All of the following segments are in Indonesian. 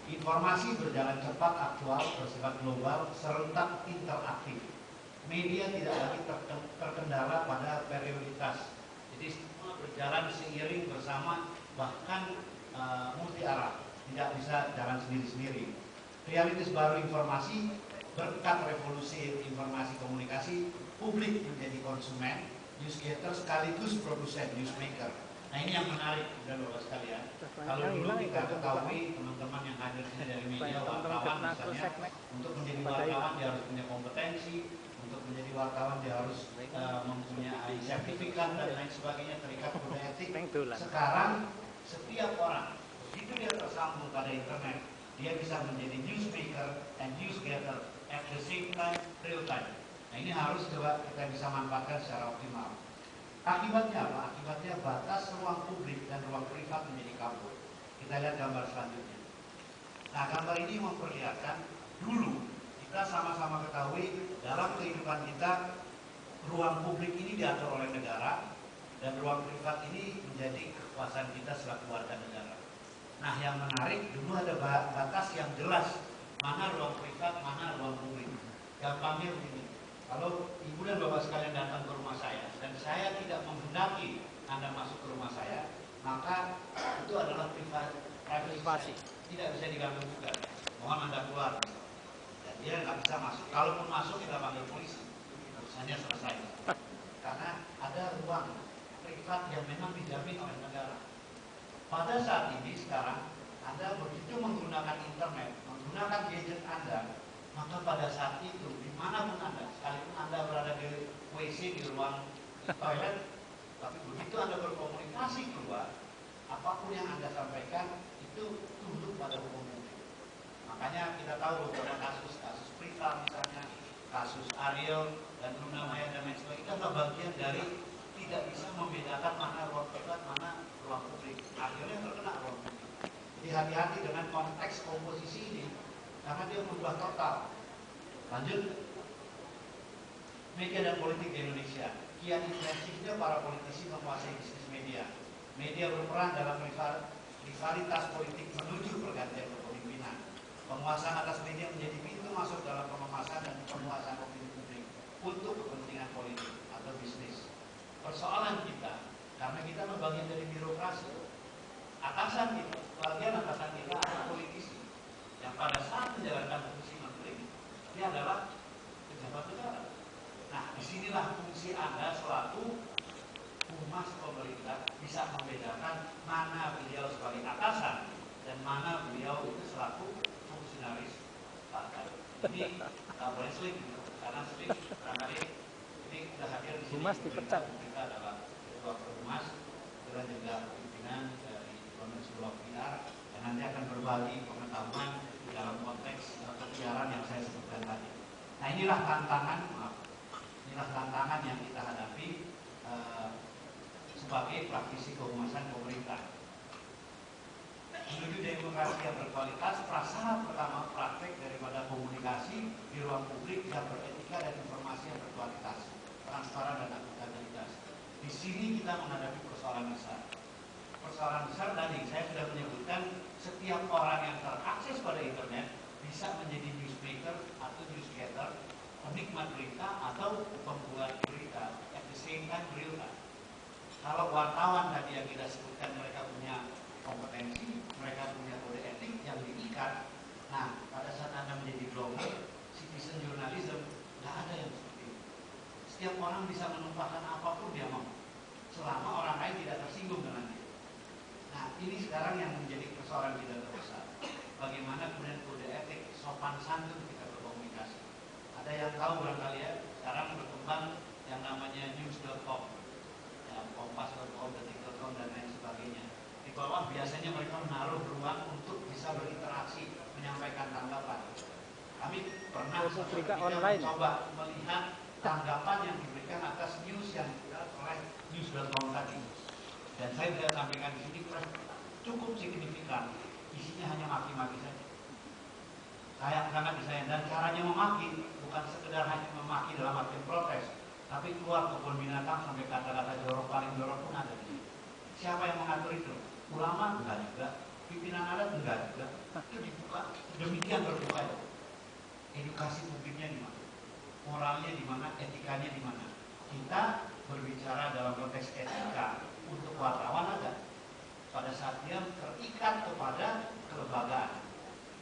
Informasi berjalan cepat, aktual, bersifat global, serentak, interaktif. Media tidak lagi terkendala pada perioditas. Jadi semua berjalan seiring bersama, bahkan multi arah, tidak bisa jalan sendiri-sendiri. Realitas baru informasi, berkat revolusi informasi komunikasi, publik menjadi konsumen, newsgater sekaligus produsen, newsmaker. Nah ini yang menarik, Bapak sekalian. Kalau dulu kita ketahui teman-teman yang hadir sini dari media, wartawan misalnya, untuk menjadi wartawan dia harus punya kompetensi, untuk menjadi wartawan dia harus mempunyai sertifikat dan lain sebagainya, terikat kode etik. Sekarang setiap orang begitu dia tersambung pada internet, dia bisa menjadi newsmaker and newsgater at the same time, real time. Nah ini harus coba kita bisa manfaatkan secara optimal. Akibatnya apa? Akibatnya batas ruang publik dan ruang privat menjadi kabur. Kita lihat gambar selanjutnya. Nah, gambar ini memperlihatkan dulu kita sama-sama ketahui dalam kehidupan kita ruang publik ini diatur oleh negara dan ruang privat ini menjadi kekuasaan kita selaku warga negara. Nah, yang menarik dulu ada batas yang jelas mana ruang privat, mana ruang publik. Gampangnya begini. Kalau ibu dan bapak sekalian datang ke rumah saya dan saya tidak menghendaki Anda masuk ke rumah saya, maka itu adalah privasi. Tidak bisa diganggu juga. Mohon Anda keluar. Dan dia nggak bisa masuk. Kalaupun masuk kita panggil polisi. Urusannya selesai. Karena ada ruang privat yang memang dijamin oleh negara. Pada saat ini sekarang Anda begitu menggunakan internet, menggunakan gadget Anda, maka pada saat itu dimanapun Anda, sekalipun Anda berada di WC, di ruang toilet, tapi begitu Anda berkomunikasi keluar, apapun yang Anda sampaikan itu tunduk pada hukum publik. Makanya kita tahu beberapa kasus privat misalnya, kasus Ariel dan Luna Maya dan lain sebagainya, itu adalah bagian dari tidak bisa membedakan mana ruang privat, mana ruang publik. Akhirnya terkena ruang publik. Jadi hati-hati dengan konteks komposisi ini, karena dia berubah total. Lanjut, media dan politik di Indonesia. Kian intensifnya para politisi menguasai bisnis media. Media berperan dalam rivalitas politik menuju pergantian kepemimpinan. Penguasaan atas media menjadi pintu masuk dalam pengemasan dan penguasaan opini publik untuk kepentingan politik atau bisnis. Persoalan kita, karena kita bagian dari birokrasi, atasan kita, bagian atasan kita adalah politisi yang pada saat menjalankan fungsi menteri, ini adalah pejabat negara. Nah, disinilah fungsi Anda selaku humas pemerintah bisa membedakan mana beliau sebagai atasan dan mana beliau itu selaku fungsionaris partai. Ini nggak boleh sling, karena sling barangkali ini sudah hadir di sini. Humas dipecat. Kita adalah ketua humas dan juga pimpinan dari Komisi Blok PR yang nanti akan berbagi pengetahuan dalam konteks kebijakan yang saya sebutkan tadi. Nah inilah tantangan yang kita hadapi sebagai praktisi kehumasan pemerintah. Menuju demokrasi yang berkualitas, prasyarat pertama praktek daripada komunikasi di ruang publik yang beretika dan informasi yang berkualitas, transparan dan akuntabilitas. Di sini kita menghadapi persoalan besar. Persoalan besar tadi saya sudah menyebutkan, setiap orang yang terakses pada internet bisa menjadi newsmaker atau newsgater, penikmat berita atau pembuat berita at the same time real time. Kalau wartawan tadi yang kita sebutkan mereka punya kompetensi, mereka punya kode etik yang diikat. Nah, pada saat Anda menjadi blogger, citizen journalism, nggak ada yang seperti itu. Setiap orang bisa menumpahkan apapun dia mau, selama orang lain tidak tersinggung dengan dia. Nah, ini sekarang yang menjadi persoalan kita terbesar. Bagaimana kemudian kode etik, sopan santun kita berkomunikasi. Ada yang tahu barangkali ya, sekarang berkembang yang namanya news.com, ya, kompas.com, detik.com dan lain sebagainya. Di bawah biasanya mereka menaruh ruang untuk bisa berinteraksi, menyampaikan tanggapan. Kami pernah mencoba melihat tanggapan yang diberikan atas news yang diberikan oleh news.com tadi. Dan saya tidak sampaikan di sini cukup signifikan, isinya hanya maki-maki saja. Saya sangat disayang, dan caranya memaki bukan sekedar hanya memaki dalam arti protes, tapi keluar kebun binatang sampai kata-kata jorok, paling jorok pun ada di sini. Siapa yang mengatur itu? Ulama enggak juga, pimpinan adat enggak juga. Itu dibuka demikian terbuka. Edukasi publiknya di mana? Moralnya di mana? Etikanya di mana? Kita berbicara dalam konteks etika untuk wartawan ada pada saat dia terikat kepada kelembagaan.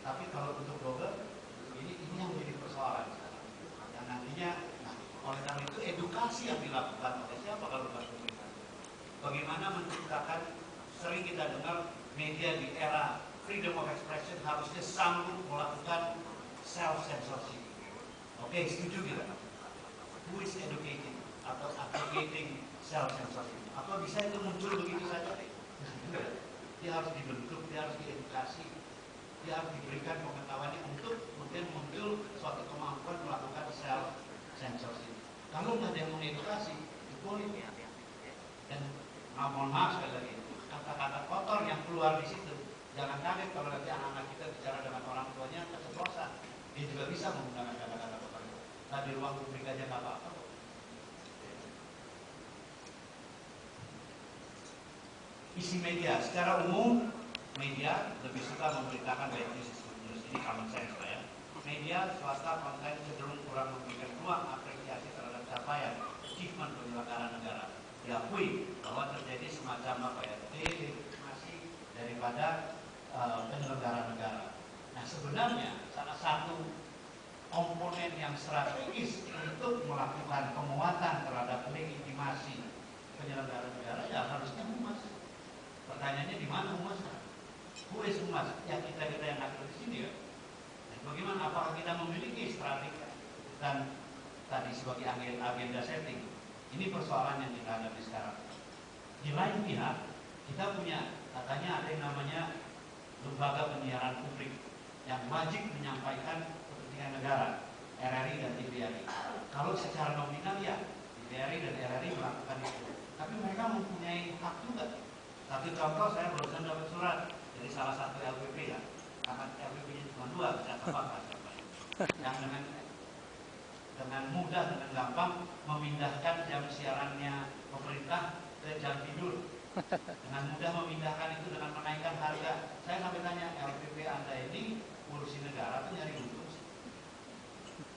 Tapi kalau untuk blogger ini yang menjadi persoalan sekarang. Dan nantinya, oleh karena itu edukasi yang dilakukan oleh siapa kalau bukan pemerintah? Bagaimana menciptakan, sering kita dengar media di era freedom of expression harusnya sanggup melakukan self censorship. Oke, setuju kita? Who is educating atau advocating self censorship? Apa bisa itu muncul begitu saja? Dia harus dibentuk, dia harus diedukasi, dia harus diberikan pengetahuannya untuk kemudian muncul suatu kemampuan melakukan self censorship. Kalau nggak ada yang mengedukasi, itu boleh. Dan mohon maaf sekali lagi, kata-kata kotor yang keluar di situ, jangan kaget kalau nanti anak-anak kita bicara dengan orang tuanya keceplosan. Dia juga bisa menggunakan kata-kata kotor itu. Nah, di ruang publik aja nggak apa-apa. Isi media, secara umum media lebih suka memberitakan bad news. Ini common sense lah ya. Media swasta konten cenderung kurang memberikan ruang apresiasi terhadap capaian achievement penyelenggara negara. Diakui bahwa terjadi semacam delegitimasi daripada penyelenggara negara. Nah, sebenarnya salah satu komponen yang strategis untuk melakukan penguatan terhadap legitimasi penyelenggara negara ya harusnya humas. Pertanyaannya di mana humasnya? Who is humas? Ya kita yang ada di sini ya. Dan bagaimana? Apakah kita memiliki strategi dan tadi sebagai agenda setting? Ini persoalan yang kita hadapi sekarang. Di lain pihak, kita punya katanya ada yang namanya lembaga penyiaran publik yang wajib menyampaikan kepentingan negara, RRI dan TVRI. Kalau secara nominal ya, TVRI dan RRI melakukan itu. Tapi mereka mempunyai hak juga. Satu contoh, saya barusan dapat surat dari salah satu LPP ya, karena LPP-nya cuma 2, saya tebak yang dengan mudah, dengan gampang memindahkan jam siarannya pemerintah ke jam tidur. Dengan mudah memindahkan itu dengan menaikkan harga. Saya sampai tanya, LPP Anda ini urusi negara atau nyari untung sih?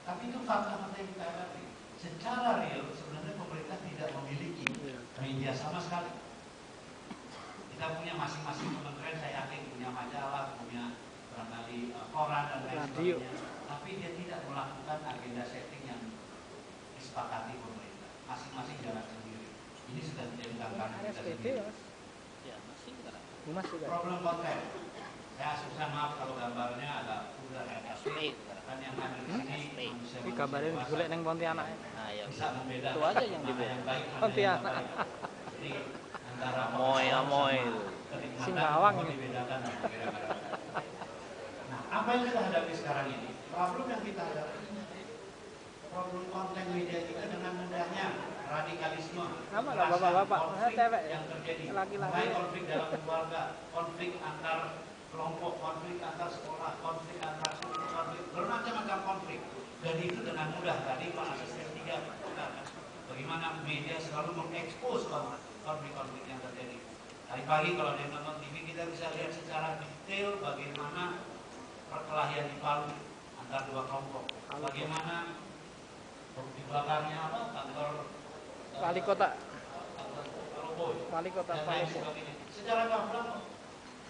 Tapi itu fakta-fakta yang kita hadapi. Secara real, sebenarnya pemerintah tidak memiliki media sama sekali. Kita punya masing-masing kementerian, saya yakin punya majalah, punya barangkali koran dan lain sebagainya. Tapi dia tidak melakukan agenda setting yang disepakati pemerintah. Masing-masing jalan sendiri. Ini sudah menjadi tantangan kita sendiri. Problem konten. Saya susah maaf kalau gambarnya agak udah kan yang ada di sini manusia. Tapi kabarin boleh neng Pontianak. Nah, ya bisa membedakan. Itu aja yang dibuat. Pontianak. Jadi antara Amoy Singkawang dibedakan. Nah, apa yang kita hadapi sekarang ini? Problem yang kita hadapi problem konten media kita dengan mudahnya radikalisme, apa lah bapak-bapak, konflik yang terjadi, mulai konflik dalam keluarga, konflik antar kelompok, konflik antar sekolah, konflik antar suku, konflik bermacam-macam konflik. Dan itu dengan mudah tadi Pak Asisten 3 katakan bagaimana media selalu mengekspos konflik-konflik yang terjadi. Tadi pagi kalau dia nonton TV kita bisa lihat secara detail bagaimana perkelahian di Palu antar dua kelompok, bagaimana dibakarnya kantor wali kota dan lain sebagainya secara gamblang.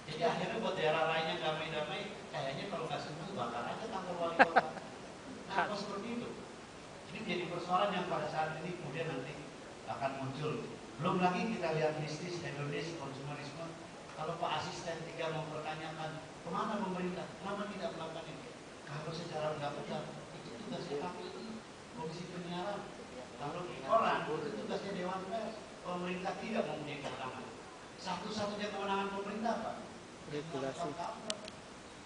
Jadi akhirnya buat daerah lain yang damai-damai kayaknya kalau nggak sembuh bakar aja kantor wali kota. Nah, seperti itu. Jadi jadi persoalan yang pada saat ini kemudian nanti akan muncul. Belum lagi kita lihat bisnis hedonis konsumerisme. Kalau Pak Asisten 3 mempertanyakan kemana pemerintah, kenapa tidak melakukan itu? Kalau secara undang-undang itu tugasnya KPI, Komisi Penyiaran. Kalau di koran itu tugasnya Dewan Pers. Pemerintah tidak mempunyai kewenangan. Satu-satunya kewenangan pemerintah Pak regulasi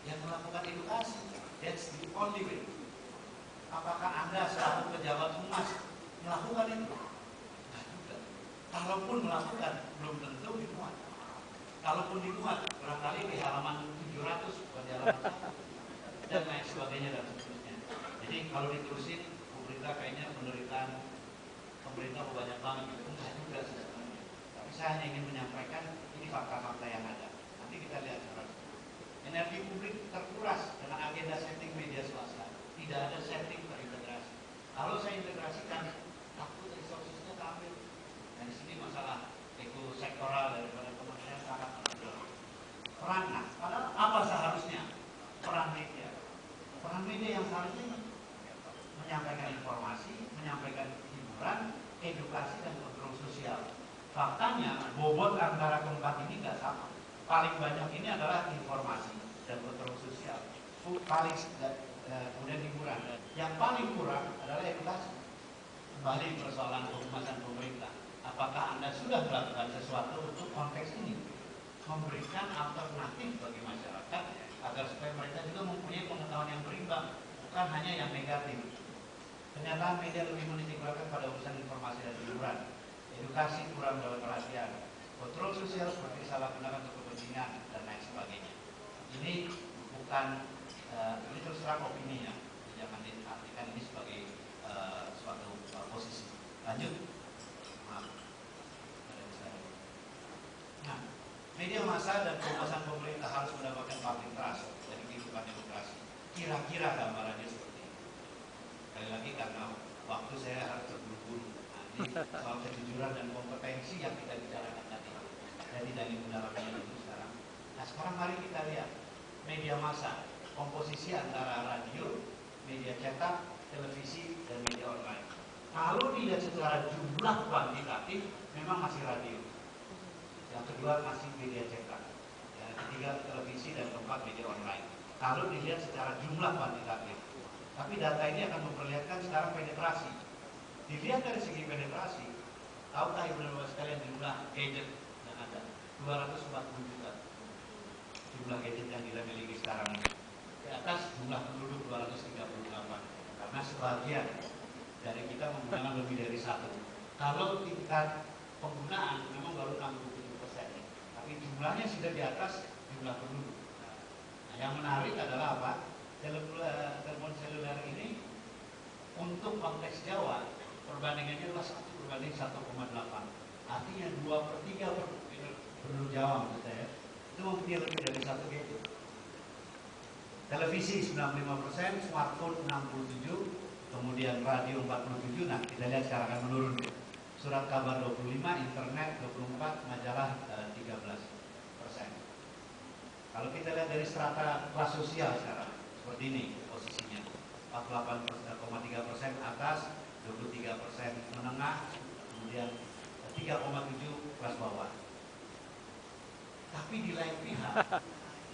yang melakukan edukasi. That's the only way. Apakah Anda selaku pejabat humas melakukan itu? Nah, juga. Kalaupun melakukan, belum tentu dimuat. Kalaupun dimuat, barangkali di halaman 700 bukan di halaman 1 dan lain sebagainya dan seterusnya. Jadi kalau diterusin, pemerintah kayaknya penderitaan pemerintah banyak banget. Enggak juga sebenarnya. Tapi saya hanya ingin menyampaikan ini fakta-fakta yang ada. Nanti kita lihat sekarang. Energi publik terkuras dengan agenda seharusnya menyampaikan informasi, menyampaikan hiburan, edukasi dan kontrol sosial. Faktanya bobot antara keempat ini nggak sama. Paling banyak ini adalah informasi dan kontrol sosial. Paling kemudian hiburan. Yang paling kurang adalah edukasi. Kembali persoalan penghumasan pemerintah. Apakah Anda sudah melakukan sesuatu untuk konteks ini? Memberikan alternatif bagi masyarakat agar supaya mereka juga mempunyai pengetahuan yang berimbang, bukan hanya yang negatif. Ternyata media lebih menitikberatkan pada urusan informasi dan hiburan. Edukasi kurang dalam perhatian. Kontrol sosial seperti salah gunakan untuk kepentingan dan lain sebagainya. Ini bukan ini terus terang opini ya. Jangan diartikan ini sebagai suatu posisi. Lanjut. Maaf. Nah, media massa dan penguasaan pemerintah harus mendapatkan public trust dari kehidupan demokrasi. Kira-kira gambarannya seperti ini. Sekali lagi karena waktu saya harus terburu-buru. Nah, ini soal kejujuran dan kompetensi yang kita bicarakan tadi. Saya tidak ingin mendalaminya itu sekarang. Nah, sekarang mari kita lihat media massa, komposisi antara radio, media cetak, televisi, dan media online. Kalau dilihat secara jumlah kuantitatif, memang masih radio. Yang kedua masih media cetak. Yang ketiga televisi dan keempat media online. Kalau dilihat secara jumlah kuantitatif. Tapi data ini akan memperlihatkan sekarang penetrasi. Dilihat dari segi penetrasi, tahukah ibu-ibu sekalian jumlah gadget yang ada? 240 juta. Jumlah gadget yang kita miliki sekarang ini. Di atas jumlah penduduk 238. Karena sebagian dari kita menggunakan lebih dari satu. Kalau tingkat penggunaan memang baru 67%, tapi jumlahnya sudah di atas jumlah penduduk. Nah, yang menarik adalah apa? Telepon seluler ini untuk konteks Jawa perbandingannya adalah 1:1,8. Artinya 2/3 penduduk Jawa maksud saya itu mempunyai lebih dari satu gadget. Televisi 95%, smartphone 67%, kemudian radio 47%. Nah, kita lihat sekarang akan menurun. Surat kabar 25%, internet 24%, majalah 13%. Kalau kita lihat dari strata kelas sosial sekarang, seperti ini posisinya. 48,3% atas, 23% menengah, kemudian 3,7% kelas bawah. Tapi di lain pihak,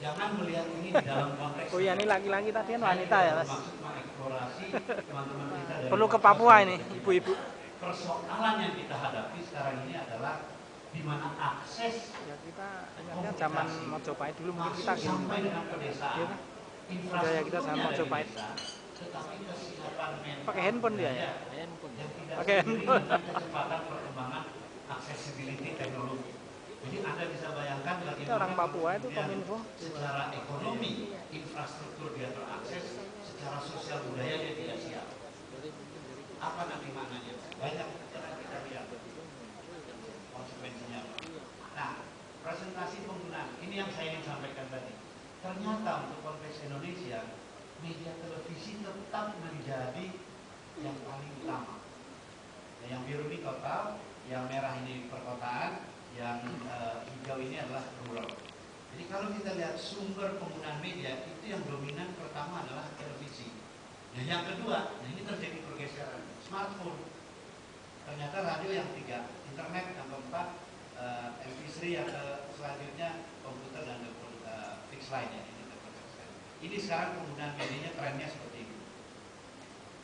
jangan melihat ini di dalam konteks. Oh iya, ini laki-laki tadi kan wanita ya, Mas. Maksud mengeksplorasi teman-teman kita dari Perlu ke Papua ini, ibu-ibu. Persoalan yang kita hadapi sekarang ini adalah di mana akses Ya kita ingatnya zaman Mojopahit dulu mungkin kita gini. sampai dengan pedesaan. Budaya kita sama Mojopahit. Tetapi kesiapan mental Pakai handphone dia ya? handphone. Yang tidak Pakai handphone. dengan kecepatan perkembangan accessibility teknologi. Jadi Anda bisa bayangkan bagaimana Kita orang Papua itu kemudian Kominfo. secara ekonomi, infrastruktur dia terakses, secara sosial budaya dia tidak siap. Apa nanti maknanya? Banyak kita lihat konsekuensinya. Nah, presentasi penggunaan ini yang saya ingin sampaikan tadi. Ternyata untuk konteks Indonesia, media televisi tetap menjadi yang paling utama. Nah, yang biru ini kota, yang merah ini perkotaan, yang hijau ini adalah rural. Jadi kalau kita lihat sumber penggunaan media, itu yang dominan pertama adalah televisi. Nah, yang kedua, nah ini terjadi pergeseran, smartphone. Ternyata radio yang tiga, internet yang keempat, MP3 yang selanjutnya komputer dan fix lainnya. Ini sekarang penggunaan medianya trennya seperti ini.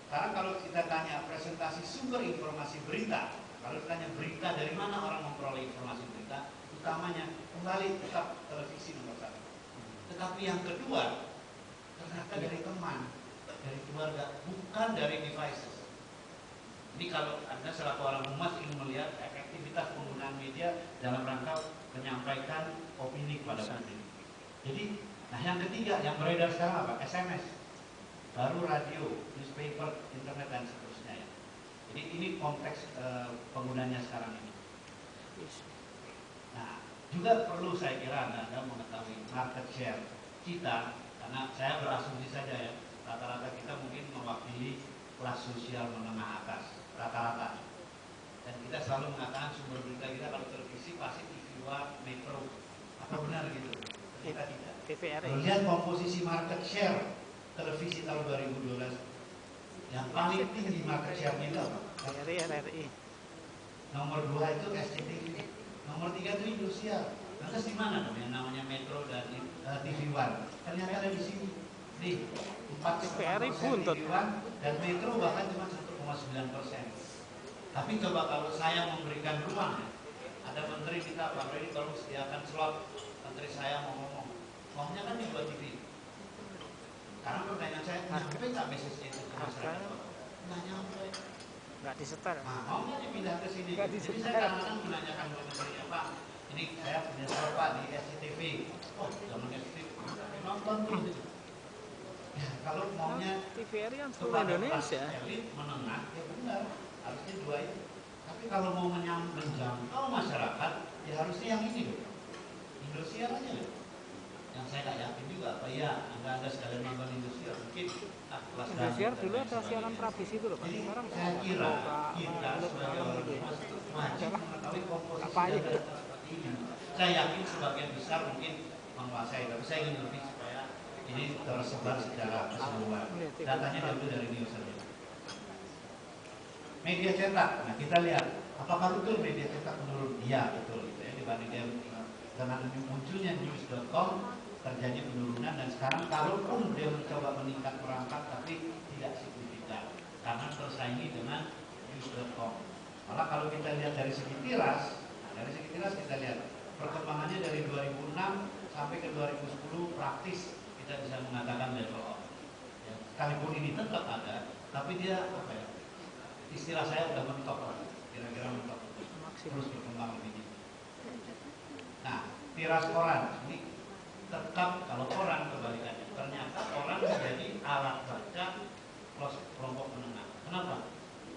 Sekarang kalau kita tanya presentasi sumber informasi berita, kalau ditanya berita dari mana orang memperoleh informasi berita, utamanya kembali tetap televisi nomor satu. Tetapi yang kedua, ternyata dari teman, dari keluarga, bukan dari devices. Ini kalau Anda selaku orang humas ingin melihat efektivitas penggunaan media dalam rangka menyampaikan opini kepada publik. Jadi, nah yang ketiga yang beredar sekarang apa? SMS, baru radio, newspaper, internet dan seterusnya ya. Jadi ini konteks penggunanya sekarang ini. Nah, juga perlu saya kira Anda mengetahui market share kita, karena saya berasumsi saja ya, rata-rata kita mungkin mewakili kelas sosial menengah atas, rata-rata. Dan kita selalu mengatakan sumber berita kita kalau televisi pasti TV One, Metro, apa benar gitu? Kita tidak. TVRI. Lihat komposisi market share televisi tahun 2012 yang paling tinggi market share-nya itu apa? RRI. Nomor 2 itu SCTV, nomor 3 itu Indosiar. Lantas di mana dong yang namanya Metro dan TV One? Ternyata ada di sini. Di 4,1% TV One dan Metro bahkan cuma 1,9%. Tapi coba kalau saya memberikan ruang, ada menteri kita, Pak Freddy tolong sediakan slot, menteri saya mau ngomong. Ngomongnya kan di 2 TV. Karena pertanyaan saya, nyampe nggak message-nya itu ke masyarakat? Nggak nyampe. Nggak disetel. Nah, mau nggak dipindah ke sini? Jadi saya kadang-kadang menanyakan ke menterinya, Pak, ini saya punya slot Pak di SCTV. Oh, zaman SCTV, nonton tuh. Ya, kalau maunya TVRI kan seluruh kepada Indonesia. kelas elit menengah, ya benar, harusnya 2 itu. Tapi kalau mau menjangkau masyarakat, ya harusnya yang ini loh. Indosiar aja loh. Yang saya nggak yakin juga apa ya, Anda sekalian nonton Indosiar mungkin kelas Indosiar dulu ada siaran Trabis itu loh Pak. Jadi Sekarang saya kira kita Pak sebagai orang wajib mengetahui komposisi apa aja? data seperti ini. Saya yakin sebagian besar mungkin menguasai, tapi saya ingin lebih supaya ini tersebar secara keseluruhan. Datanya diambil dari Nielsen. Media cetak, nah kita lihat apakah betul media cetak menurun? Iya betul, gitu ya, dibandingkan dengan munculnya news.com terjadi penurunan, dan sekarang kalaupun dia mencoba meningkat perangkat tapi tidak signifikan karena tersaingi dengan news.com. Malah kalau kita lihat dari segi tiras, dari segi tiras kita lihat perkembangannya dari 2006 sampai ke 2010 praktis kita bisa mengatakan level up. Ya, sekalipun ini tetap ada, tapi dia apa ya? Istilah saya udah mentok, kira-kira mentok, terus berkembang lebih tinggi. Nah, tiras koran ini tetap, kalau koran kebalikannya, ternyata koran menjadi alat baca kelompok menengah. Kenapa?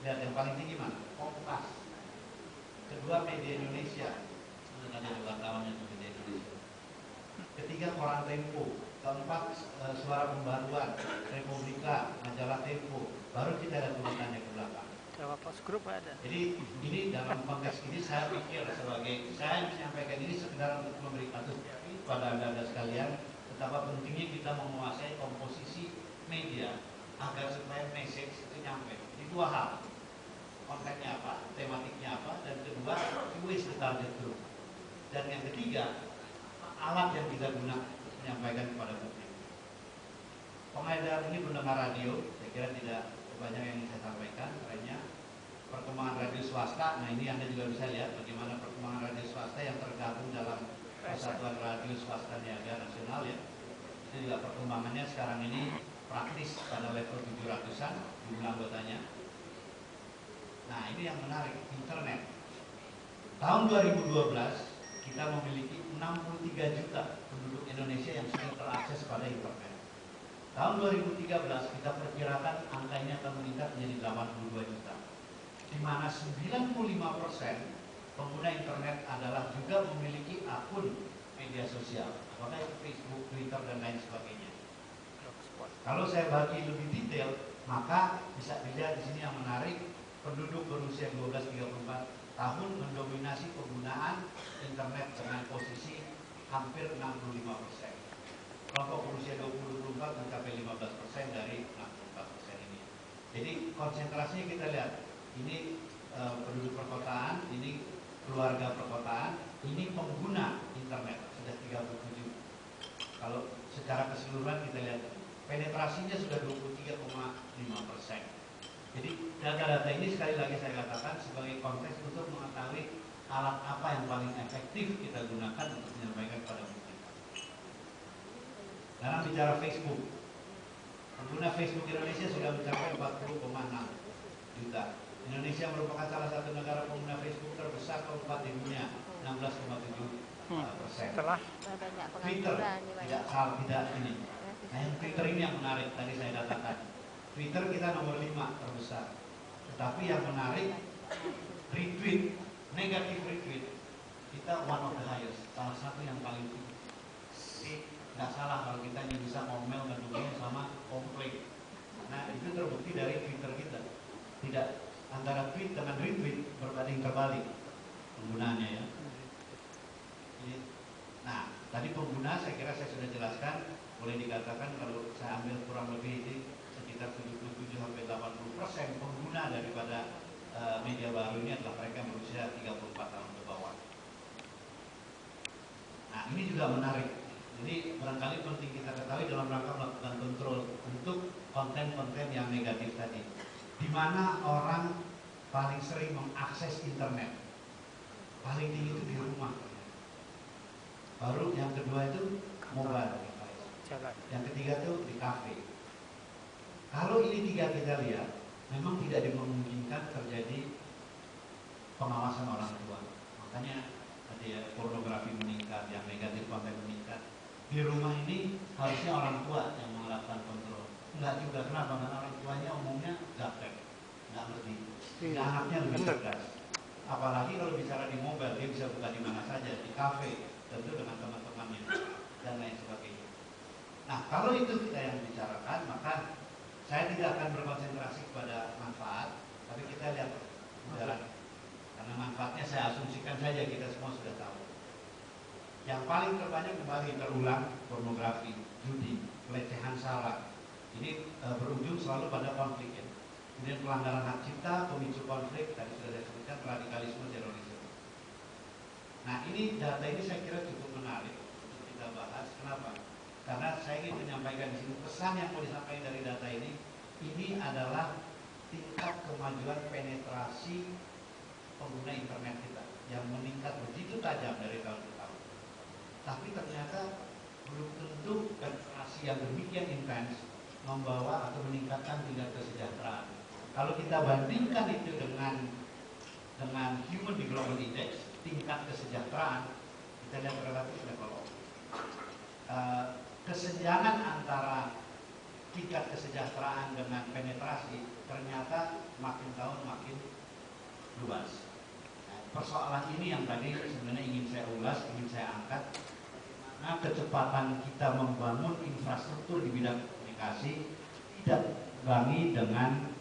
Lihat yang paling tinggi mana? Kompas. Kedua media Indonesia, ada wartawannya di media Indonesia. Ketiga koran Tempo. Keempat Suara Pembaruan, Republika, majalah Tempo. Baru kita ada tulisannya ke belakang. Jawa Post Group ada. Jadi ini dalam konteks ini saya pikir sebagai saya menyampaikan ini sekedar untuk memberi kasus pada anda sekalian betapa pentingnya kita menguasai komposisi media agar supaya message itu nyampe. Ini 2 hal, kontennya apa, tematiknya apa, dan kedua who is the target group. Dan yang ketiga alat yang kita gunakan untuk menyampaikan kepada publik. Pengedar ini pendengar radio, saya kira tidak banyak yang saya sampaikan. Lainnya perkembangan radio swasta. Nah ini Anda juga bisa lihat bagaimana perkembangan radio swasta yang tergabung dalam Persatuan Radio Swasta Niaga Nasional ya. Itu juga perkembangannya sekarang ini praktis pada level 700-an jumlah anggotanya. Nah ini yang menarik, internet. Tahun 2012 kita memiliki 63 juta penduduk Indonesia yang sudah terakses pada internet. Tahun 2013 kita perkirakan angkanya akan meningkat menjadi 82 juta. Di mana 95% pengguna internet adalah juga memiliki akun media sosial, apakah itu Facebook, Twitter, dan lain sebagainya. Kalau saya bagi lebih detail, maka bisa dilihat di sini yang menarik, penduduk berusia 12-34 tahun mendominasi penggunaan internet dengan posisi hampir 65%. Kelompok berusia 20-24 mencapai 15% dari 64% ini. Jadi konsentrasinya kita lihat, ini penduduk perkotaan, ini keluarga perkotaan, ini pengguna internet sudah 37. Kalau secara keseluruhan kita lihat penetrasinya sudah 23,5%. Jadi data-data ini sekali lagi saya katakan sebagai konteks untuk mengetahui alat apa yang paling efektif kita gunakan untuk menyampaikan pada publik. Dalam bicara Facebook, pengguna Facebook Indonesia sudah mencapai 40,6 juta. Indonesia merupakan salah satu negara pengguna Facebook terbesar keempat di dunia, 16,7%. Setelah Twitter tidak ini. Nah yang Twitter ini yang menarik tadi saya katakan. Twitter kita nomor 5 terbesar. Tetapi yang menarik, retweet, negatif retweet, kita one of the highest, salah satu yang paling tinggi. Jadi nggak salah kalau kita hanya bisa ngomel ngedukung sama komplain. Nah itu terbukti dari Twitter kita. Tidak antara tweet dengan retweet berbanding terbalik penggunaannya ya. Jadi, nah tadi pengguna saya kira saya sudah jelaskan boleh dikatakan kalau saya ambil kurang lebih ini sekitar 77-80% pengguna daripada media baru ini adalah mereka yang berusia 34 tahun ke bawah. Nah, ini juga menarik. Jadi barangkali penting kita ketahui dalam rangka melakukan kontrol untuk konten-konten yang negatif tadi. Di mana orang paling sering mengakses internet? Paling tinggi itu di rumah. Baru yang kedua itu mobile device. Yang ketiga itu di kafe. Kalau ini tiga kita lihat, memang tidak dimungkinkan terjadi pengawasan orang tua. Makanya tadi ya, pornografi meningkat, yang negatif konten meningkat. Di rumah ini harusnya orang tua yang melakukan kontrol. Enggak juga, kenapa? Karena orang tuanya umumnya gaptek, nggak ngerti. Anaknya lebih cerdas. Apalagi kalau bicara di mobile, dia bisa buka di mana saja, di kafe, tentu dengan teman-temannya dan lain sebagainya. Nah, kalau itu kita yang bicarakan, maka saya tidak akan berkonsentrasi kepada manfaat, tapi kita lihat jalan. Karena manfaatnya saya asumsikan saja, kita semua sudah tahu. Yang paling terbanyak kembali terulang pornografi, judi, pelecehan sara. Ini berujung selalu pada konflik ya. Kemudian pelanggaran hak cipta, pemicu konflik, tadi sudah saya sebutkan, radikalisme, terorisme. Nah, ini data ini saya kira cukup menarik untuk kita bahas. Kenapa? Karena saya ingin menyampaikan di sini pesan yang mau disampaikan dari data ini adalah tingkat kemajuan penetrasi pengguna internet kita yang meningkat begitu tajam dari tahun ke tahun. Tapi ternyata belum tentu penetrasi yang demikian intens membawa atau meningkatkan tingkat kesejahteraan. Kalau kita bandingkan itu dengan Human Development Index, tingkat kesejahteraan, kita lihat relatif level of. Kesenjangan antara tingkat kesejahteraan dengan penetrasi ternyata makin tahun makin luas. Nah, persoalan ini yang tadi sebenarnya ingin saya ulas, ingin saya angkat. Nah, kecepatan kita membangun infrastruktur di bidang komunikasi tidak bangi dengan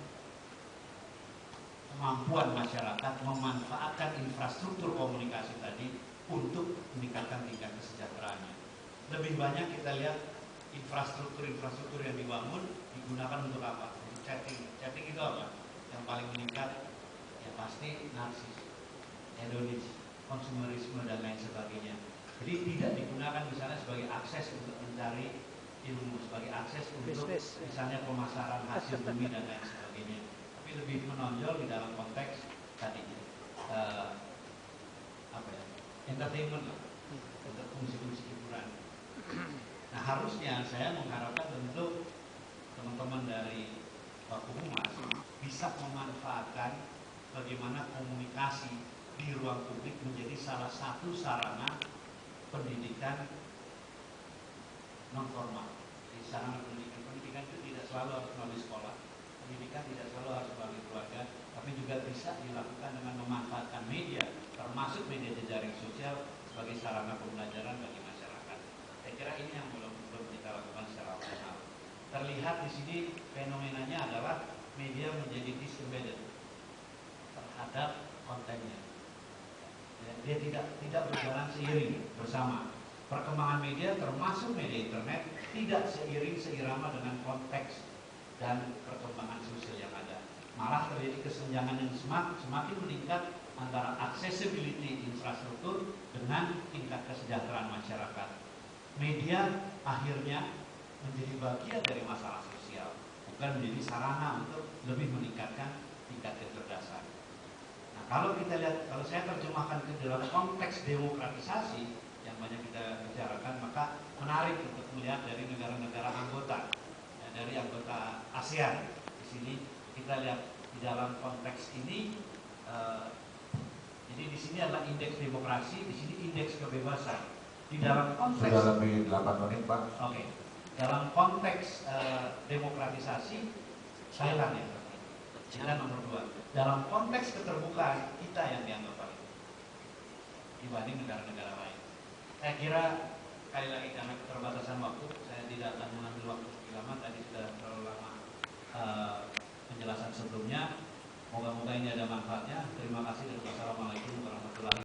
kemampuan masyarakat memanfaatkan infrastruktur komunikasi tadi untuk meningkatkan tingkat kesejahteraannya. Lebih banyak kita lihat infrastruktur yang dibangun digunakan untuk apa? Untuk chatting. Chatting itu apa? Yang paling meningkat ya pasti narsis, hedonis, konsumerisme dan lain sebagainya. Jadi tidak digunakan misalnya sebagai akses untuk mencari ilmu, sebagai akses untuk misalnya pemasaran hasil bumi dan lain sebagainya. Tapi lebih menonjol di dalam konteks tadi entertainment lah, untuk fungsi-fungsi hiburan. Nah, harusnya saya mengharapkan tentu teman-teman dari Baku Humas bisa memanfaatkan bagaimana komunikasi di ruang publik menjadi salah satu sarana pendidikan non formal. Jadi sarana pendidikan itu tidak selalu harus melalui sekolah, pendidikan tidak selalu harus melalui keluarga, tapi juga bisa dilakukan dengan memanfaatkan media, termasuk media jejaring sosial sebagai sarana pembelajaran bagi masyarakat. Saya kira ini yang belum kita lakukan secara optimal. Terlihat di sini fenomenanya adalah media menjadi disembedded terhadap kontennya. Dia tidak berjalan seiring bersama. Perkembangan media termasuk media internet tidak seirama dengan konteks dan perkembangan sosial yang ada. Malah terjadi kesenjangan yang semakin meningkat antara accessibility infrastruktur dengan tingkat kesejahteraan masyarakat. Media akhirnya menjadi bagian dari masalah sosial, bukan menjadi sarana untuk lebih meningkatkan tingkat kecerdasan. Nah, kalau kita lihat, kalau saya terjemahkan ke dalam konteks demokratisasi yang banyak kita bicarakan, maka menarik untuk melihat dari negara-negara anggota, ya, dari anggota ASEAN. Di sini kita lihat di dalam konteks ini, jadi di sini adalah indeks demokrasi, di sini indeks kebebasan. Di dalam konteks sudah lebih 8 menit, Pak. Oke. Dalam konteks demokratisasi, Thailand yang tertinggi. Thailand nomor 2. Dalam konteks keterbukaan, kita yang dianggap paling dibanding negara-negara lain. Saya kira sekali lagi karena keterbatasan waktu, saya tidak akan mengambil waktu lebih lama. Tadi sudah terlalu lama penjelasan sebelumnya. Moga-moga ini ada manfaatnya. Terima kasih dan